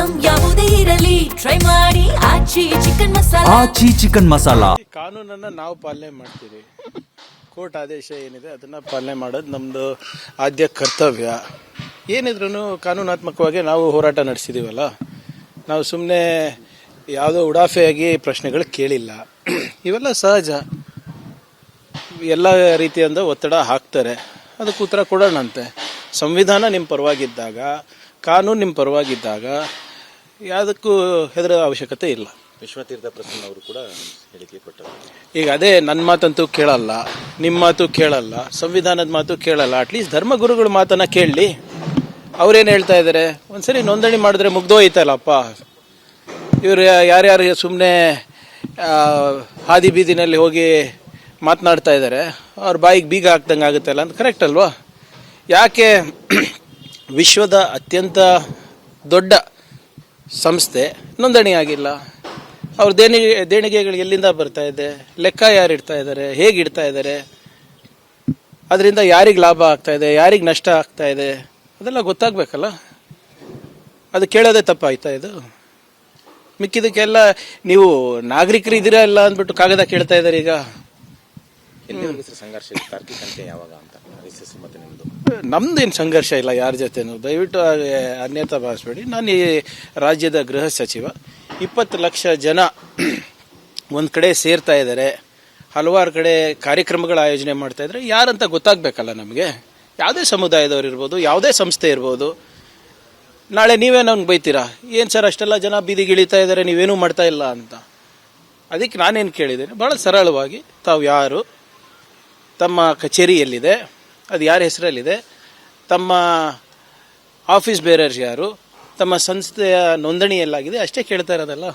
Item ಯಾವುದೇ ಇರಲಿ try ಮಾಡಿ ಆಚಿ ಚಿಕನ್ ಮಸಾಲಾ. ಆಚಿ ಚಿಕನ್ ಮಸಾಲಾ. ಕಾನೂನನ್ನು ನಾವು ಪಾಲನೆ ಮಾಡ್ತೀವಿ. ಕೋರ್ಟ್ ಆದೇಶ ಏನಿದೆ ಅದನ್ನು ಪಾಲನೆ ಮಾಡೋದು ನಮ್ಮದು ಆದ್ಯ ಕರ್ತವ್ಯ. ಏನಿದ್ರೂ ಕಾನೂನಾತ್ಮಕವಾಗಿ ನಾವು ಹೋರಾಟ ನಡೆಸಿದ್ದೀವಲ್ಲ, ನಾವು ಸುಮ್ಮನೆ ಯಾವುದೋ ಉಡಾಫೆಯಾಗಿ ಪ್ರಶ್ನೆಗಳು ಕೇಳಿಲ್ಲ. ಇವೆಲ್ಲ ಸಹಜ. ಎಲ್ಲ ರೀತಿಯಿಂದ ಒತ್ತಡ ಹಾಕ್ತಾರೆ, ಅದಕ್ಕೆ ಉತ್ತರ ಕೊಡೋಣಂತೆ. ಸಂವಿಧಾನ ನಿಮ್ಮ ಪರವಾಗಿದ್ದಾಗ, ಕಾನೂನು ನಿಮ್ಮ ಪರವಾಗಿದ್ದಾಗ ಯಾವುದಕ್ಕೂ ಹೆದರೋ ಅವಶ್ಯಕತೆ ಇಲ್ಲ. ವಿಶ್ವತೀರ್ಥ ಪ್ರಸನ್ನ ಅವರು ಕೂಡ ಹೇಳಿಕೆ ಕೊಟ್ಟರು. ಈಗ ಅದೇ ನನ್ನ ಮಾತಂತೂ ಕೇಳಲ್ಲ, ನಿಮ್ಮ ಮಾತು ಕೇಳಲ್ಲ, ಸಂವಿಧಾನದ ಮಾತು ಕೇಳಲ್ಲ. ಅಟ್ಲೀಸ್ಟ್ ಧರ್ಮಗುರುಗಳ ಮಾತನ್ನ ಕೇಳಲಿ. ಅವ್ರೇನು ಹೇಳ್ತಾ ಇದ್ದಾರೆ, ಒಂದ್ಸರಿ ನೋಂದಣಿ ಮಾಡಿದ್ರೆ ಮುಗ್ದೋಯ್ತಲ್ಲಪ್ಪ. ಇವರು ಯಾರ್ಯಾರು ಸುಮ್ಮನೆ ಹಾದಿ ಬೀದಿನಲ್ಲಿ ಹೋಗಿ ಮಾತನಾಡ್ತಾ ಇದ್ದಾರೆ, ಅವ್ರ ಬಾಯಿಗೆ ಬೀಗ ಹಾಕ್ದಂಗೆ ಆಗುತ್ತಲ್ಲ ಅಂತ. ಕರೆಕ್ಟ್ ಅಲ್ವಾ? ಯಾಕೆ ವಿಶ್ವದ ಅತ್ಯಂತ ದೊಡ್ಡ ಸಂಸ್ಥೆ ನೋಂದಣಿ ಆಗಿಲ್ಲ? ಅವ್ರ ದೇಣಿಗೆಗಳು ಎಲ್ಲಿಂದ ಬರ್ತಾ ಇದೆ, ಲೆಕ್ಕ ಯಾರು ಇಡ್ತಾ ಇದ್ದಾರೆ, ಹೇಗೆ ಇಡ್ತಾ ಇದ್ದಾರೆ, ಅದರಿಂದ ಯಾರಿಗೆ ಲಾಭ ಆಗ್ತಾ ಇದೆ, ಯಾರಿಗೆ ನಷ್ಟ ಆಗ್ತಾ ಇದೆ, ಅದೆಲ್ಲ ಗೊತ್ತಾಗಬೇಕಲ್ಲ. ಅದು ಕೇಳೋದೇ ತಪ್ಪಾಯ್ತಾ ಇದು? ಮಿಕ್ಕಿದಕ್ಕೆಲ್ಲ ನೀವು ನಾಗರಿಕರು ಇದ್ದೀರಾ ಇಲ್ಲ ಅಂದ್ಬಿಟ್ಟು ಕಾಗದ ಕೇಳ್ತಾ ಇದ್ದಾರೆ. ಈಗ ಎಲ್ಲಿವರೆಗೂ ಸಂಘರ್ಷ ತಾರ್ಕಿಕ ಅಂತ್ಯ ಯಾವಾಗ ಅಂತ ಮತ್ತೆ ನಿಮ್ಮದು? ನಮ್ದೇನು ಸಂಘರ್ಷ ಇಲ್ಲ ಯಾರ ಜೊತೆನೂ. ದಯವಿಟ್ಟು ಅನ್ಯತಾ ಭಾವಿಸ್ಬೇಡಿ. ನಾನು ಈ ರಾಜ್ಯದ ಗೃಹ ಸಚಿವ. 20 ಲಕ್ಷ ಜನ ಒಂದು ಕಡೆ ಸೇರ್ತಾ ಇದ್ದಾರೆ, ಹಲವಾರು ಕಡೆ ಕಾರ್ಯಕ್ರಮಗಳ ಆಯೋಜನೆ ಮಾಡ್ತಾ ಇದ್ದಾರೆ. ಯಾರಂತ ಗೊತ್ತಾಗಬೇಕಲ್ಲ ನಮಗೆ. ಯಾವುದೇ ಸಮುದಾಯದವ್ರು ಇರ್ಬೋದು, ಯಾವುದೇ ಸಂಸ್ಥೆ ಇರ್ಬೋದು. ನಾಳೆ ನೀವೇ ನಂಗೆ ಬೈತೀರಾ, ಏನು ಸರ್ ಅಷ್ಟೆಲ್ಲ ಜನ ಬೀದಿಗಿಳಿತಾ ಇದ್ದಾರೆ, ನೀವೇನೂ ಮಾಡ್ತಾ ಇಲ್ಲ ಅಂತ. ಅದಕ್ಕೆ ನಾನೇನು ಕೇಳಿದ್ದೇನೆ, ಭಾಳ ಸರಳವಾಗಿ, ತಾವು ಯಾರು, ತಮ್ಮ ಕಚೇರಿ ಎಲ್ಲಿದೆ, ಅದು ಯಾರ ಹೆಸರಲ್ಲಿದೆ, ತಮ್ಮ ಆಫೀಸ್ ಬೇರರ್ಸ್ ಯಾರು, ತಮ್ಮ ಸಂಸ್ಥೆಯ ನೋಂದಣಿ ಎಲ್ಲಾಗಿದೆ, ಅಷ್ಟೇ ಕೇಳ್ತಾ ಇರೋದಲ್ಲ.